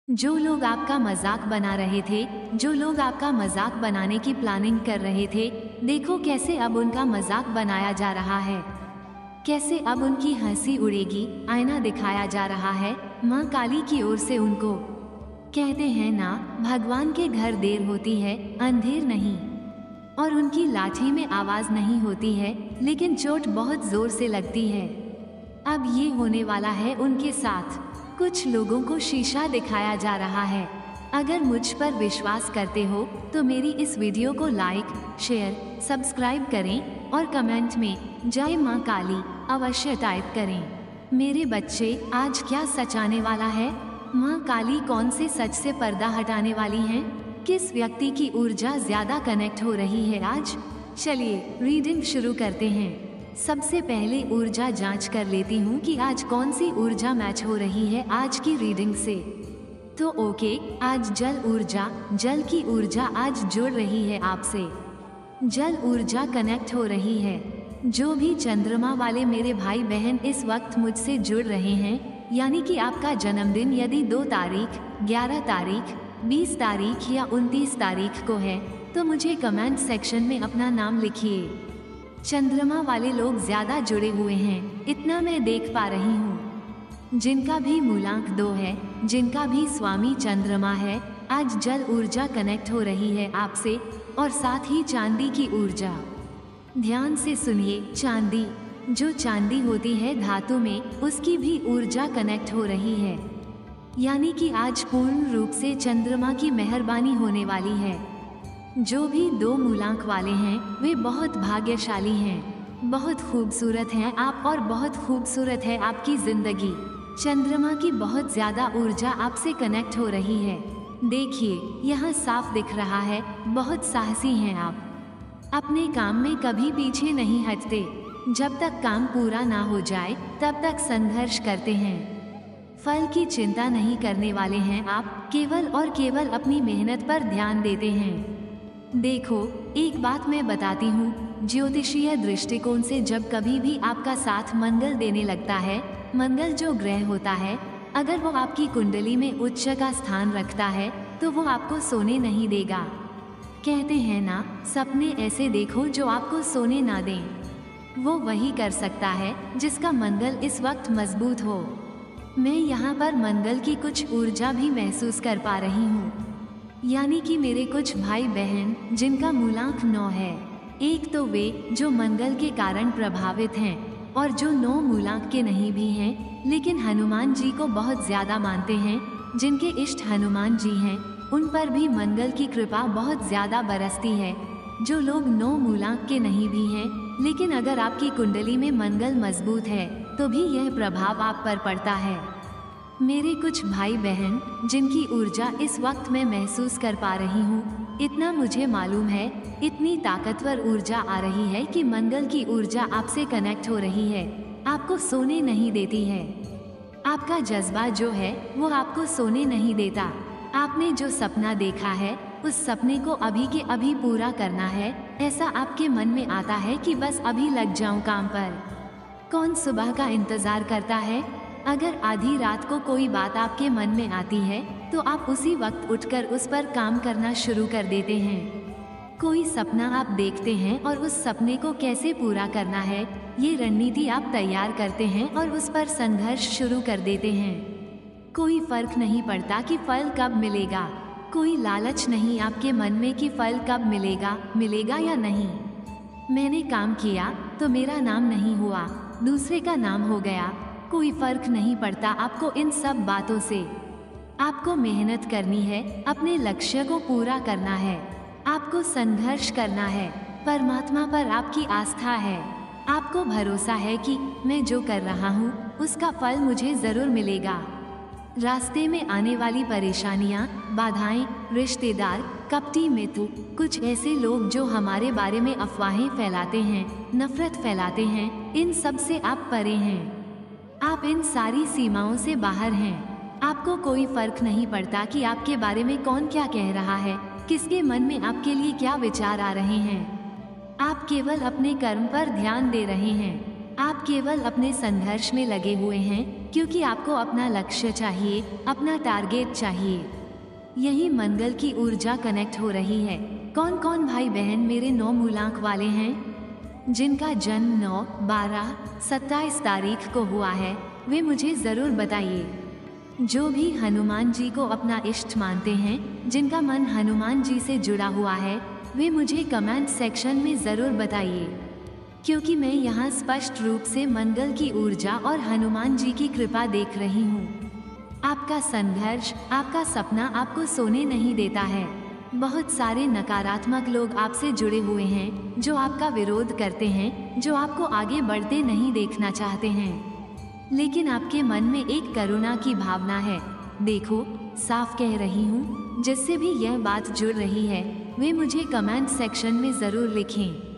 जो लोग आपका मजाक बना रहे थे, जो लोग आपका मजाक बनाने की प्लानिंग कर रहे थे, देखो कैसे अब उनका मजाक बनाया जा रहा है, कैसे अब उनकी हंसी उड़ेगी। आईना दिखाया जा रहा है माँ काली की ओर से उनको। कहते हैं ना, भगवान के घर देर होती है अंधेर नहीं, और उनकी लाठी में आवाज नहीं होती है, लेकिन चोट बहुत जोर से लगती है। अब ये होने वाला है उनके साथ। कुछ लोगों को शीशा दिखाया जा रहा है। अगर मुझ पर विश्वास करते हो तो मेरी इस वीडियो को लाइक, शेयर, सब्सक्राइब करें और कमेंट में जय माँ काली अवश्य टाइप करें। मेरे बच्चे, आज क्या सच आने वाला है? माँ काली कौन से सच से पर्दा हटाने वाली हैं? किस व्यक्ति की ऊर्जा ज्यादा कनेक्ट हो रही है आज? चलिए रीडिंग शुरू करते हैं। सबसे पहले ऊर्जा जांच कर लेती हूँ कि आज कौन सी ऊर्जा मैच हो रही है आज की रीडिंग से। तो ओके, आज जल की ऊर्जा आज जुड़ रही है आपसे। जल ऊर्जा कनेक्ट हो रही है। जो भी चंद्रमा वाले मेरे भाई बहन इस वक्त मुझसे जुड़ रहे हैं, यानी कि आपका जन्मदिन यदि 2 तारीख, 11 तारीख, 20 तारीख या 29 तारीख को है, तो मुझे कमेंट सेक्शन में अपना नाम लिखिए। चंद्रमा वाले लोग ज्यादा जुड़े हुए हैं, इतना मैं देख पा रही हूँ। जिनका भी मूलांक 2 है, जिनका भी स्वामी चंद्रमा है, आज जल ऊर्जा कनेक्ट हो रही है आपसे, और साथ ही चांदी की ऊर्जा। ध्यान से सुनिए, चांदी, जो चांदी होती है धातु में, उसकी भी ऊर्जा कनेक्ट हो रही है। यानी कि आज पूर्ण रूप से चंद्रमा की मेहरबानी होने वाली है। जो भी 2 मूलांक वाले हैं वे बहुत भाग्यशाली हैं, बहुत खूबसूरत हैं आप, और बहुत खूबसूरत है आपकी जिंदगी। चंद्रमा की बहुत ज्यादा ऊर्जा आपसे कनेक्ट हो रही है। देखिए, यहाँ साफ दिख रहा है, बहुत साहसी हैं आप। अपने काम में कभी पीछे नहीं हटते। जब तक काम पूरा ना हो जाए तब तक संघर्ष करते हैं। फल की चिंता नहीं करने वाले हैं आप, केवल और केवल अपनी मेहनत पर ध्यान देते हैं। देखो, एक बात मैं बताती हूँ, ज्योतिषीय दृष्टिकोण से जब कभी भी आपका साथ मंगल देने लगता है, मंगल जो ग्रह होता है, अगर वो आपकी कुंडली में उच्च का स्थान रखता है तो वो आपको सोने नहीं देगा। कहते हैं ना, सपने ऐसे देखो जो आपको सोने ना दें। वो वही कर सकता है जिसका मंगल इस वक्त मजबूत हो। मैं यहाँ पर मंगल की कुछ ऊर्जा भी महसूस कर पा रही हूँ। यानी कि मेरे कुछ भाई बहन जिनका मूलांक 9 है, एक तो वे जो मंगल के कारण प्रभावित हैं, और जो 9 मूलांक के नहीं भी हैं, लेकिन हनुमान जी को बहुत ज्यादा मानते हैं, जिनके इष्ट हनुमान जी हैं, उन पर भी मंगल की कृपा बहुत ज्यादा बरसती है। जो लोग 9 मूलांक के नहीं भी हैं, लेकिन अगर आपकी कुंडली में मंगल मजबूत है तो भी यह प्रभाव आप पर पड़ता है। मेरे कुछ भाई बहन जिनकी ऊर्जा इस वक्त मैं महसूस कर पा रही हूँ, इतना मुझे मालूम है, इतनी ताकतवर ऊर्जा आ रही है कि मंगल की ऊर्जा आपसे कनेक्ट हो रही है, आपको सोने नहीं देती है। आपका जज्बा जो है वो आपको सोने नहीं देता। आपने जो सपना देखा है, उस सपने को अभी के अभी पूरा करना है। ऐसा आपके मन में आता है कि बस अभी लग जाऊं काम पर। कौन सुबह का इंतजार करता है? अगर आधी रात को कोई बात आपके मन में आती है तो आप उसी वक्त उठकर उस पर काम करना शुरू कर देते हैं। कोई सपना आप देखते हैं और उस सपने को कैसे पूरा करना है, ये रणनीति आप तैयार करते हैं और उस पर संघर्ष शुरू कर देते हैं। कोई फर्क नहीं पड़ता कि फल कब मिलेगा, कोई लालच नहीं आपके मन में कि फल कब मिलेगा या नहीं। मैंने काम किया तो मेरा नाम नहीं हुआ, दूसरे का नाम हो गया, कोई फर्क नहीं पड़ता आपको इन सब बातों से। आपको मेहनत करनी है, अपने लक्ष्य को पूरा करना है, आपको संघर्ष करना है। परमात्मा पर आपकी आस्था है, आपको भरोसा है कि मैं जो कर रहा हूँ उसका फल मुझे जरूर मिलेगा। रास्ते में आने वाली परेशानियाँ, बाधाएं, रिश्तेदार, कपटी मित्र, कुछ ऐसे लोग जो हमारे बारे में अफवाहें फैलाते हैं, नफरत फैलाते हैं, इन सब से आप परे हैं। आप इन सारी सीमाओं से बाहर हैं। आपको कोई फर्क नहीं पड़ता कि आपके बारे में कौन क्या कह रहा है, किसके मन में आपके लिए क्या विचार आ रहे हैं। आप केवल अपने कर्म पर ध्यान दे रहे हैं। आप केवल अपने संघर्ष में लगे हुए हैं क्योंकि आपको अपना लक्ष्य चाहिए, अपना टारगेट चाहिए। यही मंगल की ऊर्जा कनेक्ट हो रही है। कौन कौन भाई बहन मेरे 9 मूलांक वाले हैं जिनका जन्म 9, 12, 27 तारीख को हुआ है, वे मुझे ज़रूर बताइए। जो भी हनुमान जी को अपना इष्ट मानते हैं, जिनका मन हनुमान जी से जुड़ा हुआ है, वे मुझे कमेंट सेक्शन में ज़रूर बताइए, क्योंकि मैं यहाँ स्पष्ट रूप से मंगल की ऊर्जा और हनुमान जी की कृपा देख रही हूँ। आपका संघर्ष, आपका सपना आपको सोने नहीं देता है। बहुत सारे नकारात्मक लोग आपसे जुड़े हुए हैं जो आपका विरोध करते हैं, जो आपको आगे बढ़ते नहीं देखना चाहते हैं। लेकिन आपके मन में एक करुणा की भावना है। देखो, साफ कह रही हूँ, जिससे भी यह बात जुड़ रही है वे मुझे कमेंट सेक्शन में ज़रूर लिखें।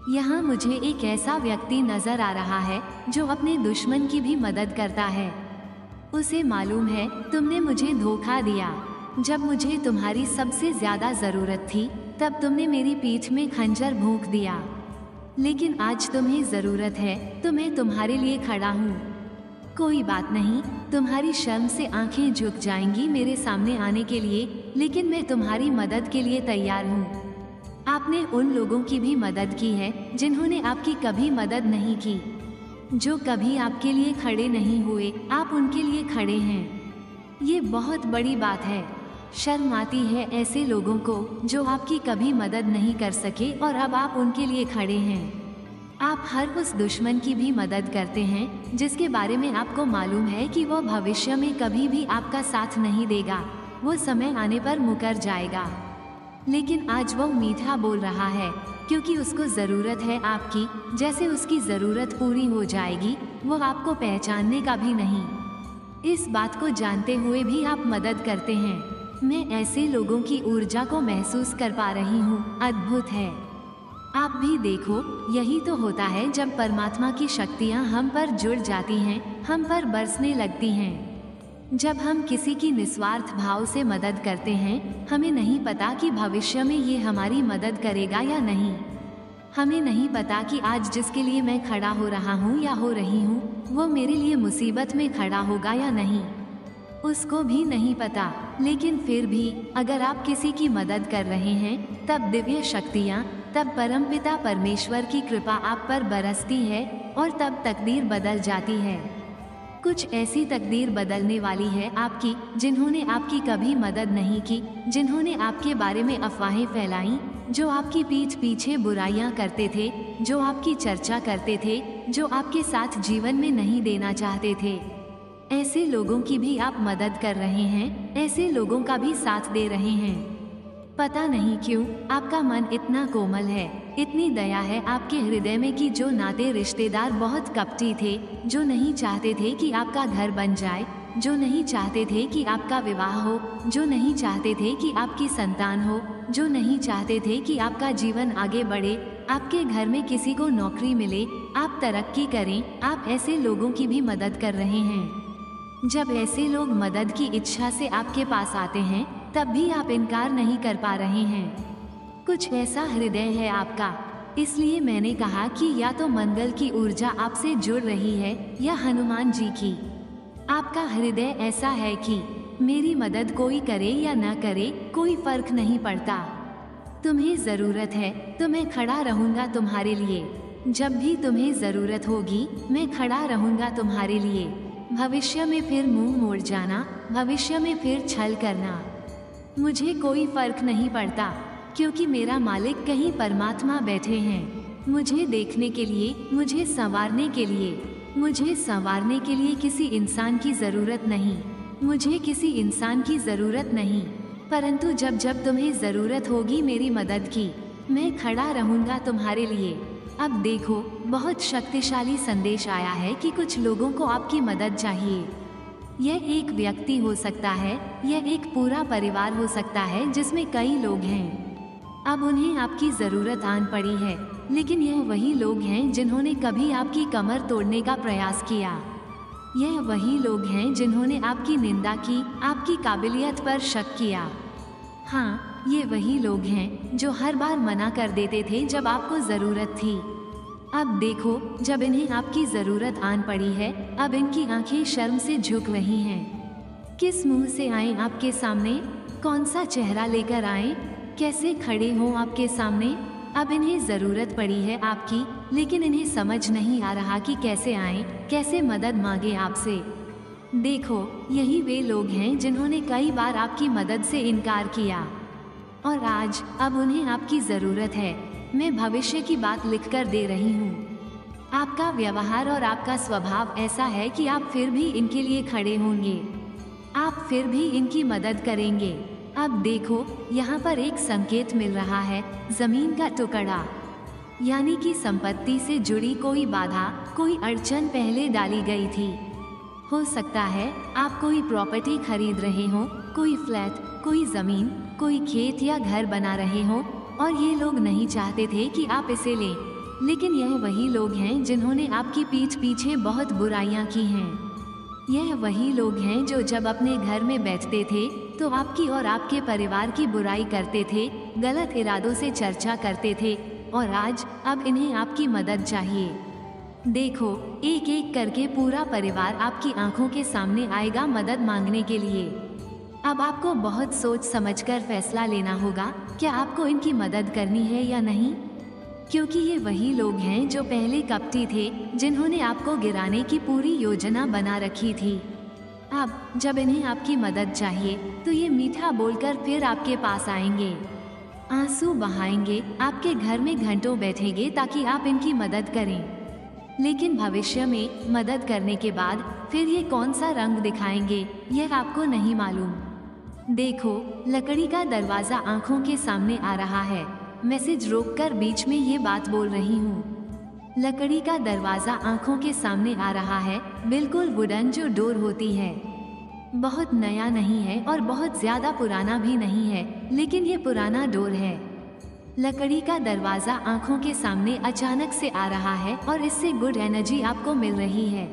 यहाँ मुझे एक ऐसा व्यक्ति नजर आ रहा है जो अपने दुश्मन की भी मदद करता है। उसे मालूम है तुमने मुझे धोखा दिया। जब मुझे तुम्हारी सबसे ज्यादा जरूरत थी तब तुमने मेरी पीठ में खंजर भोंक दिया, लेकिन आज तुम्हें जरूरत है तो मैं तुम्हारे लिए खड़ा हूँ। कोई बात नहीं, तुम्हारी शर्म से आंखें झुक जाएंगी मेरे सामने आने के लिए, लेकिन मैं तुम्हारी मदद के लिए तैयार हूँ। आपने उन लोगों की भी मदद की है जिन्होंने आपकी कभी मदद नहीं की, जो कभी आपके लिए खड़े नहीं हुए, आप उनके लिए खड़े हैं। ये बहुत बड़ी बात है। शर्म आती है ऐसे लोगों को जो आपकी कभी मदद नहीं कर सके और अब आप उनके लिए खड़े हैं। आप हर उस दुश्मन की भी मदद करते हैं जिसके बारे में आपको मालूम है कि वो भविष्य में कभी भी आपका साथ नहीं देगा, वो समय आने पर मुकर जाएगा। लेकिन आज वो मीठा बोल रहा है क्योंकि उसको ज़रूरत है आपकी। जैसे उसकी ज़रूरत पूरी हो जाएगी वो आपको पहचानने का भी नहीं। इस बात को जानते हुए भी आप मदद करते हैं। मैं ऐसे लोगों की ऊर्जा को महसूस कर पा रही हूँ। अद्भुत है। आप भी देखो, यही तो होता है जब परमात्मा की शक्तियाँ हम पर जुड़ जाती हैं, हम पर बरसने लगती हैं। जब हम किसी की निस्वार्थ भाव से मदद करते हैं, हमें नहीं पता कि भविष्य में ये हमारी मदद करेगा या नहीं। हमें नहीं पता कि आज जिसके लिए मैं खड़ा हो रहा हूँ या हो रही हूँ, वो मेरे लिए मुसीबत में खड़ा होगा या नहीं, उसको भी नहीं पता। लेकिन फिर भी अगर आप किसी की मदद कर रहे हैं, तब दिव्य शक्तियाँ, तब परमपिता परमेश्वर की कृपा आप पर बरसती है और तब तकदीर बदल जाती है। कुछ ऐसी तकदीर बदलने वाली है आपकी जिन्होंने आपकी कभी मदद नहीं की, जिन्होंने आपके बारे में अफवाहें फैलाई, जो आपकी पीठ पीछे बुराइयां करते थे, जो आपकी चर्चा करते थे, जो आपके साथ जीवन में नहीं देना चाहते थे। ऐसे लोगों की भी आप मदद कर रहे हैं, ऐसे लोगों का भी साथ दे रहे हैं। पता नहीं क्यों आपका मन इतना कोमल है, इतनी दया है आपके हृदय में कि जो नाते रिश्तेदार बहुत कपटी थे, जो नहीं चाहते थे कि आपका घर बन जाए, जो नहीं चाहते थे कि आपका विवाह हो, जो नहीं चाहते थे कि आपकी संतान हो, जो नहीं चाहते थे कि आपका जीवन आगे बढ़े, आपके घर में किसी को नौकरी मिले, आप तरक्की करें, आप ऐसे लोगों की भी मदद कर रहे हैं। जब ऐसे लोग मदद की इच्छा से आपके पास आते हैं, तब भी आप इनकार नहीं कर पा रहे हैं। कुछ ऐसा हृदय है आपका। इसलिए मैंने कहा कि या तो मंगल की ऊर्जा आपसे जुड़ रही है या हनुमान जी की। आपका हृदय ऐसा है कि मेरी मदद कोई करे या ना करे, कोई फर्क नहीं पड़ता। तुम्हें जरूरत है तो मैं खड़ा रहूंगा तुम्हारे लिए। जब भी तुम्हें जरूरत होगी मैं खड़ा रहूंगा तुम्हारे लिए। भविष्य में फिर मुंह मोड़ जाना, भविष्य में फिर छल करना, मुझे कोई फर्क नहीं पड़ता, क्योंकि मेरा मालिक कहीं परमात्मा बैठे हैं मुझे देखने के लिए, मुझे संवारने के लिए। मुझे संवारने के लिए किसी इंसान की जरूरत नहीं, मुझे किसी इंसान की जरूरत नहीं, परंतु जब जब तुम्हें जरूरत होगी मेरी मदद की, मैं खड़ा रहूंगा तुम्हारे लिए। अब देखो, बहुत शक्तिशाली संदेश आया है कि कुछ लोगों को आपकी मदद चाहिए। यह एक व्यक्ति हो सकता है, यह एक पूरा परिवार हो सकता है जिसमें कई लोग हैं। अब उन्हें आपकी जरूरत आन पड़ी है, लेकिन यह वही लोग हैं जिन्होंने कभी आपकी कमर तोड़ने का प्रयास किया। यह वही लोग हैं जिन्होंने आपकी निंदा की, आपकी काबिलियत पर शक किया। हाँ, ये वही लोग हैं जो हर बार मना कर देते थे जब आपको जरूरत थी। अब देखो, जब इन्हें आपकी जरूरत आन पड़ी है, अब इनकी आंखें शर्म से झुक रही हैं। किस मुंह से आए आपके सामने, कौन सा चेहरा लेकर आए, कैसे खड़े हों आपके सामने। अब इन्हें जरूरत पड़ी है आपकी, लेकिन इन्हें समझ नहीं आ रहा कि कैसे आए, कैसे मदद मांगे आपसे। देखो, यही वे लोग हैं जिन्होंने कई बार आपकी मदद से इनकार किया और आज अब उन्हें आपकी जरूरत है। मैं भविष्य की बात लिखकर दे रही हूँ। आपका व्यवहार और आपका स्वभाव ऐसा है कि आप फिर भी इनके लिए खड़े होंगे, आप फिर भी इनकी मदद करेंगे। अब देखो, यहाँ पर एक संकेत मिल रहा है, जमीन का टुकड़ा, यानी कि संपत्ति से जुड़ी कोई बाधा, कोई अड़चन पहले डाली गई थी। हो सकता है आप कोई प्रॉपर्टी खरीद रहे हो, कोई फ्लैट, कोई जमीन, कोई खेत या घर बना रहे हो और ये लोग नहीं चाहते थे कि आप इसे लें, लेकिन यह वही लोग हैं जिन्होंने आपकी पीठ पीछे बहुत बुराइयां की हैं। यह वही लोग हैं जो जब अपने घर में बैठते थे तो आपकी और आपके परिवार की बुराई करते थे, गलत इरादों से चर्चा करते थे और आज अब इन्हें आपकी मदद चाहिए। देखो, एक एक करके पूरा परिवार आपकी आंखों के सामने आएगा मदद मांगने के लिए। अब आपको बहुत सोच समझकर फैसला लेना होगा, क्या आपको इनकी मदद करनी है या नहीं, क्योंकि ये वही लोग हैं जो पहले कपटी थे, जिन्होंने आपको गिराने की पूरी योजना बना रखी थी। अब जब इन्हें आपकी मदद चाहिए तो ये मीठा बोलकर फिर आपके पास आएंगे, आंसू बहाएंगे, आपके घर में घंटों बैठेंगे ताकि आप इनकी मदद करें। लेकिन भविष्य में मदद करने के बाद फिर ये कौन सा रंग दिखाएंगे, यह आपको नहीं मालूम। देखो, लकड़ी का दरवाजा आंखों के सामने आ रहा है। मैसेज रोककर बीच में ये बात बोल रही हूँ। लकड़ी का दरवाजा आंखों के सामने आ रहा है, बिल्कुल वुडन जो डोर होती है। बहुत नया नहीं है और बहुत ज्यादा पुराना भी नहीं है, लेकिन ये पुराना डोर है। लकड़ी का दरवाजा आंखों के सामने अचानक से आ रहा है और इससे गुड एनर्जी आपको मिल रही है।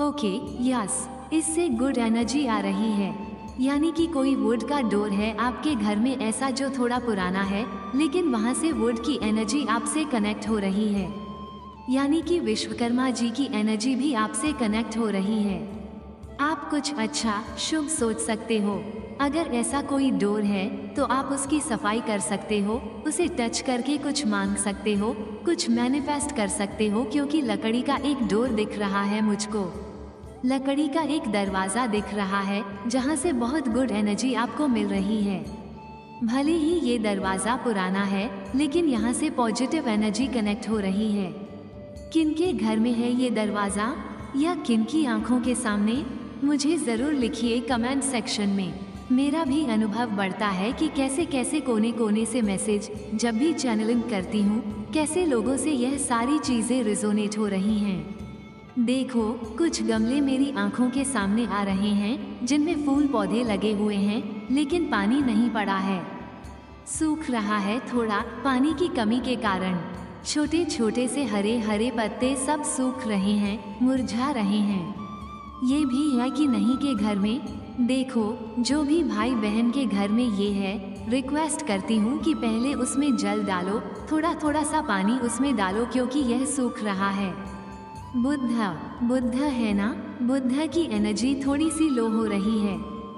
ओके, यस, इससे गुड एनर्जी आ रही है, यानी कि कोई वुड का डोर है आपके घर में ऐसा जो थोड़ा पुराना है, लेकिन वहाँ से वुड की एनर्जी आपसे कनेक्ट हो रही है, यानी कि विश्वकर्मा जी की एनर्जी भी आपसे कनेक्ट हो रही है। आप कुछ अच्छा शुभ सोच सकते हो। अगर ऐसा कोई डोर है तो आप उसकी सफाई कर सकते हो, उसे टच करके कुछ मांग सकते हो, कुछ मैनिफेस्ट कर सकते हो, क्योंकि लकड़ी का एक डोर दिख रहा है मुझको। लकड़ी का एक दरवाजा दिख रहा है जहाँ से बहुत गुड एनर्जी आपको मिल रही है। भले ही ये दरवाजा पुराना है, लेकिन यहाँ से पॉजिटिव एनर्जी कनेक्ट हो रही है। किनके घर में है ये दरवाजा या किनकी आंखों के सामने, मुझे जरूर लिखिए कमेंट सेक्शन में। मेरा भी अनुभव बढ़ता है कि कैसे कैसे कोने कोने से मैसेज जब भी चैनलिंग करती हूँ, कैसे लोगों से यह सारी चीजें रिजोनेट हो रही हैं। देखो, कुछ गमले मेरी आंखों के सामने आ रहे हैं जिनमें फूल पौधे लगे हुए हैं, लेकिन पानी नहीं पड़ा है, सूख रहा है थोड़ा पानी की कमी के कारण। छोटे छोटे से हरे हरे पत्ते सब सूख रहे हैं, मुरझा रहे हैं। ये भी है कि नहीं के घर में। देखो, जो भी भाई बहन के घर में ये है, रिक्वेस्ट करती हूँ कि पहले उसमें जल डालो, थोड़ा थोड़ा सा पानी उसमें डालो, क्योंकि यह सूख रहा है। बुद्ध है ना, बुद्ध की एनर्जी थोड़ी सी लो हो रही है।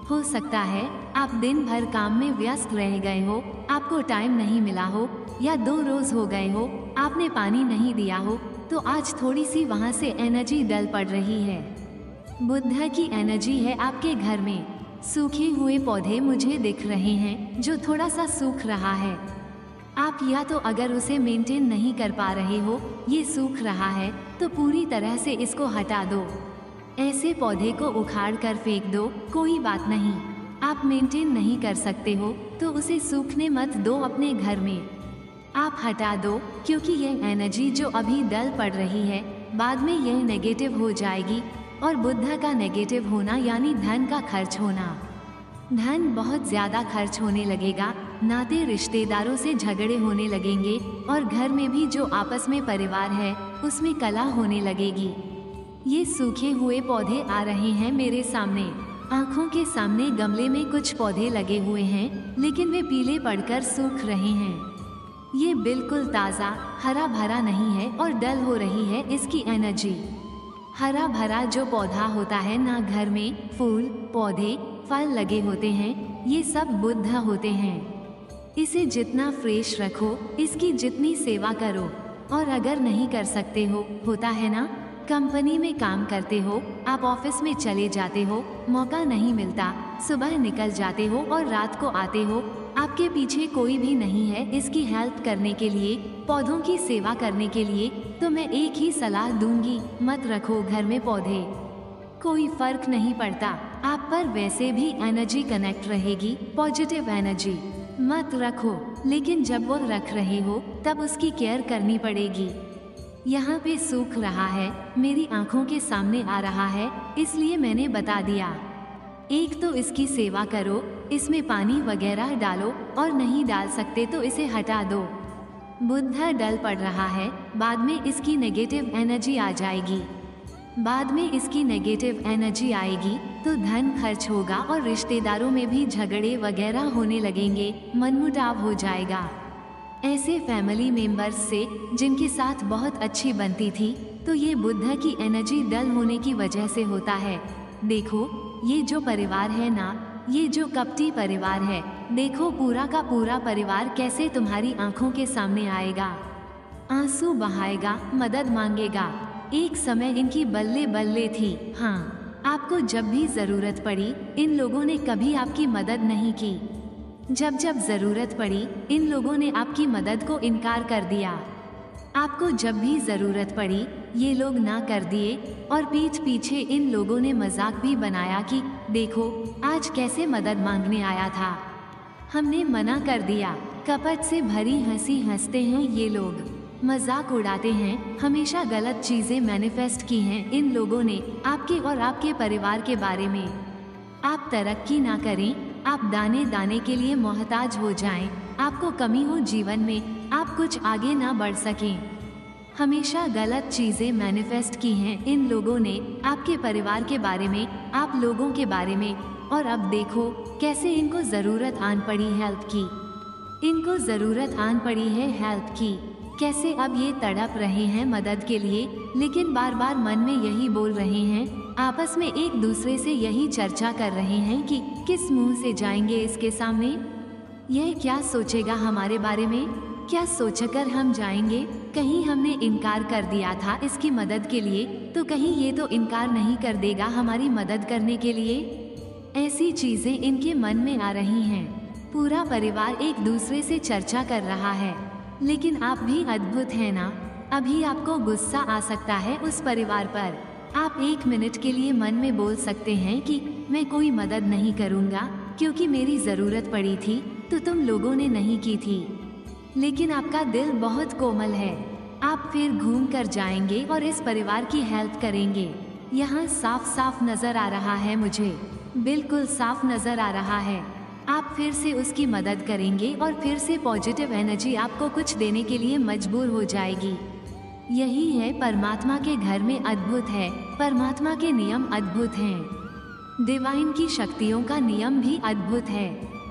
हो सकता है आप दिन भर काम में व्यस्त रह गए हो, आपको टाइम नहीं मिला हो, या 2 रोज हो गए हो आपने पानी नहीं दिया हो, तो आज थोड़ी सी वहाँ से एनर्जी डल पड़ रही है। बुद्ध की एनर्जी है आपके घर में। सूखे हुए पौधे मुझे दिख रहे हैं जो थोड़ा सा सूख रहा है। आप या तो अगर उसे मेंटेन नहीं कर पा रहे हो, ये सूख रहा है, तो पूरी तरह से इसको हटा दो। ऐसे पौधे को उखाड़ कर फेंक दो, कोई बात नहीं। आप मेंटेन नहीं कर सकते हो तो उसे सूखने मत दो अपने घर में, आप हटा दो, क्योंकि यह एनर्जी जो अभी डल पड़ रही है, बाद में यह नेगेटिव हो जाएगी। और बुद्ध का नेगेटिव होना यानी धन का खर्च होना। धन बहुत ज्यादा खर्च होने लगेगा, नाते रिश्तेदारों से झगड़े होने लगेंगे, और घर में भी जो आपस में परिवार है उसमें कलह होने लगेगी। ये सूखे हुए पौधे आ रहे हैं मेरे सामने। आंखों के सामने गमले में कुछ पौधे लगे हुए हैं, लेकिन वे पीले पड़कर सूख रहे हैं। ये बिल्कुल ताज़ा हरा भरा नहीं है और डल हो रही है इसकी एनर्जी। हरा भरा जो पौधा होता है ना, घर में फूल पौधे फल लगे होते हैं, ये सब बुद्ध होते हैं। इसे जितना फ्रेश रखो, इसकी जितनी सेवा करो। और अगर नहीं कर सकते हो, होता है ना, कंपनी में काम करते हो, आप ऑफिस में चले जाते हो, मौका नहीं मिलता, सुबह निकल जाते हो और रात को आते हो, आपके पीछे कोई भी नहीं है इसकी हेल्प करने के लिए, पौधों की सेवा करने के लिए, तो मैं एक ही सलाह दूंगी, मत रखो घर में पौधे। कोई फर्क नहीं पड़ता, आप पर वैसे भी एनर्जी कनेक्ट रहेगी, पॉजिटिव एनर्जी। मत रखो, लेकिन जब वो रख रहे हो तब उसकी केयर करनी पड़ेगी। यहाँ पे सूख रहा है, मेरी आंखों के सामने आ रहा है, इसलिए मैंने बता दिया। एक तो इसकी सेवा करो, इसमें पानी वगैरह डालो, और नहीं डाल सकते तो इसे हटा दो। बुद्ध डल पड़ रहा है, बाद में इसकी नेगेटिव एनर्जी आ जाएगी। बाद में इसकी नेगेटिव एनर्जी आएगी तो धन खर्च होगा और रिश्तेदारों में भी झगड़े वगैरह होने लगेंगे, मनमुटाव हो जाएगा। ऐसे फैमिली मेंबर्स से जिनके साथ बहुत अच्छी बनती थी, तो ये बुद्ध की एनर्जी डल होने की वजह से होता है। देखो, ये जो परिवार है ना, ये जो कपटी परिवार है, देखो पूरा का पूरा परिवार कैसे तुम्हारी आंखों के सामने आएगा, आंसू बहाएगा, मदद मांगेगा। एक समय इनकी बल्ले बल्ले थी। हाँ, आपको जब भी जरूरत पड़ी, इन लोगों ने कभी आपकी मदद नहीं की। जब जब जरूरत पड़ी, इन लोगों ने आपकी मदद को इनकार कर दिया। आपको जब भी जरूरत पड़ी, ये लोग ना कर दिए, और पीठ पीछे इन लोगों ने मजाक भी बनाया कि देखो आज कैसे मदद मांगने आया था, हमने मना कर दिया। कपट से भरी हंसी हंसते हैं ये लोग, मजाक उड़ाते हैं। हमेशा गलत चीजें मैनिफेस्ट की हैं इन लोगों ने आपके और आपके परिवार के बारे में। आप तरक्की ना करें, आप दाने दाने के लिए मोहताज हो जाएं, आपको कमी हो जीवन में, आप कुछ आगे ना बढ़ सकें। हमेशा गलत चीजें मैनिफेस्ट की हैं इन लोगों ने आपके परिवार के बारे में, आप लोगों के बारे में। और अब देखो कैसे इनको जरूरत आन पड़ी हेल्प की, इनको जरूरत आन पड़ी है हेल्प की। कैसे अब ये तड़प रहे हैं मदद के लिए, लेकिन बार बार मन में यही बोल रहे हैं, आपस में एक दूसरे से यही चर्चा कर रहे हैं कि किस मुंह से जाएंगे इसके सामने, यह क्या सोचेगा हमारे बारे में, क्या सोचकर हम जाएंगे। कहीं हमने इनकार कर दिया था इसकी मदद के लिए, तो कहीं ये तो इनकार नहीं कर देगा हमारी मदद करने के लिए। ऐसी चीजें इनके मन में आ रही हैं। पूरा परिवार एक दूसरे से चर्चा कर रहा है। लेकिन आप भी अद्भुत हैं ना। अभी आपको गुस्सा आ सकता है उस परिवार पर। आप 1 मिनट के लिए मन में बोल सकते हैं कि मैं कोई मदद नहीं करूंगा, क्योंकि मेरी जरूरत पड़ी थी तो तुम लोगों ने नहीं की थी। लेकिन आपका दिल बहुत कोमल है, आप फिर घूम कर जाएंगे और इस परिवार की हेल्प करेंगे। यहाँ साफ साफ नजर आ रहा है मुझे, बिल्कुल साफ नजर आ रहा है। आप फिर से उसकी मदद करेंगे और फिर से पॉजिटिव एनर्जी आपको कुछ देने के लिए मजबूर हो जाएगी। यही है परमात्मा के घर में अद्भुत है, परमात्मा के नियम अद्भुत हैं। डिवाइन की शक्तियों का नियम भी अद्भुत है।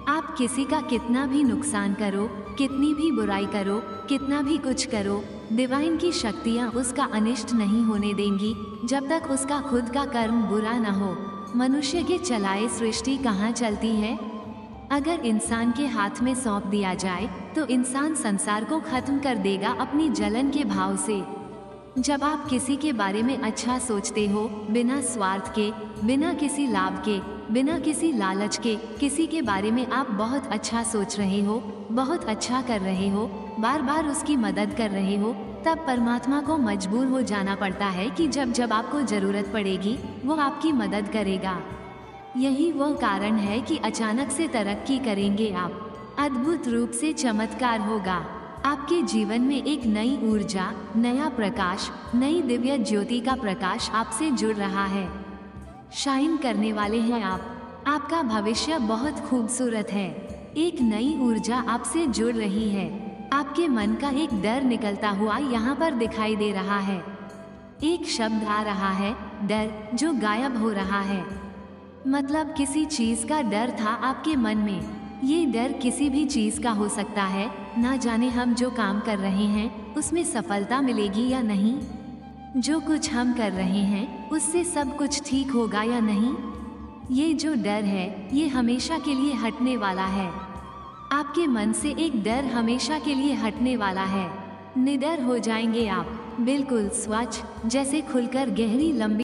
आप किसी का कितना भी नुकसान करो, कितनी भी बुराई करो, कितना भी कुछ करो, डिवाइन की शक्तियाँ उसका अनिष्ट नहीं होने देंगी जब तक उसका खुद का कर्म बुरा न हो। मनुष्य के चलाए सृष्टि कहाँ चलती है? अगर इंसान के हाथ में सौंप दिया जाए तो इंसान संसार को खत्म कर देगा अपनी जलन के भाव से। जब आप किसी के बारे में अच्छा सोचते हो, बिना स्वार्थ के, बिना किसी लाभ के, बिना किसी लालच के, किसी के बारे में आप बहुत अच्छा सोच रहे हो, बहुत अच्छा कर रहे हो, बार बार उसकी मदद कर रहे हो, तब परमात्मा को मजबूर हो जाना पड़ता है कि जब जब आपको जरूरत पड़ेगी वो आपकी मदद करेगा। यही वो कारण है कि अचानक से तरक्की करेंगे आप, अद्भुत रूप से चमत्कार होगा। आपके जीवन में एक नई ऊर्जा, नया प्रकाश, नई दिव्य ज्योति का प्रकाश आपसे जुड़ रहा है। शाइन करने वाले हैं आप। आपका भविष्य बहुत खूबसूरत है। एक नई ऊर्जा आपसे जुड़ रही है। आपके मन का एक डर निकलता हुआ यहाँ पर दिखाई दे रहा है। एक शब्द आ रहा है, डर, जो गायब हो रहा है। मतलब किसी चीज का डर था आपके मन में, ये डर किसी भी चीज का हो सकता है, ना जाने हम जो काम कर रहे हैं उसमें सफलता मिलेगी या नहीं, जो कुछ हम कर रहे हैं उससे सब कुछ ठीक होगा या नहीं। ये जो डर है ये हमेशा के लिए हटने वाला है। आपके मन से एक डर हमेशा के लिए हटने वाला है। निडर हो जाएंगे आप, बिल्कुल स्वच्छ, जैसे खुलकर गहरी लंबी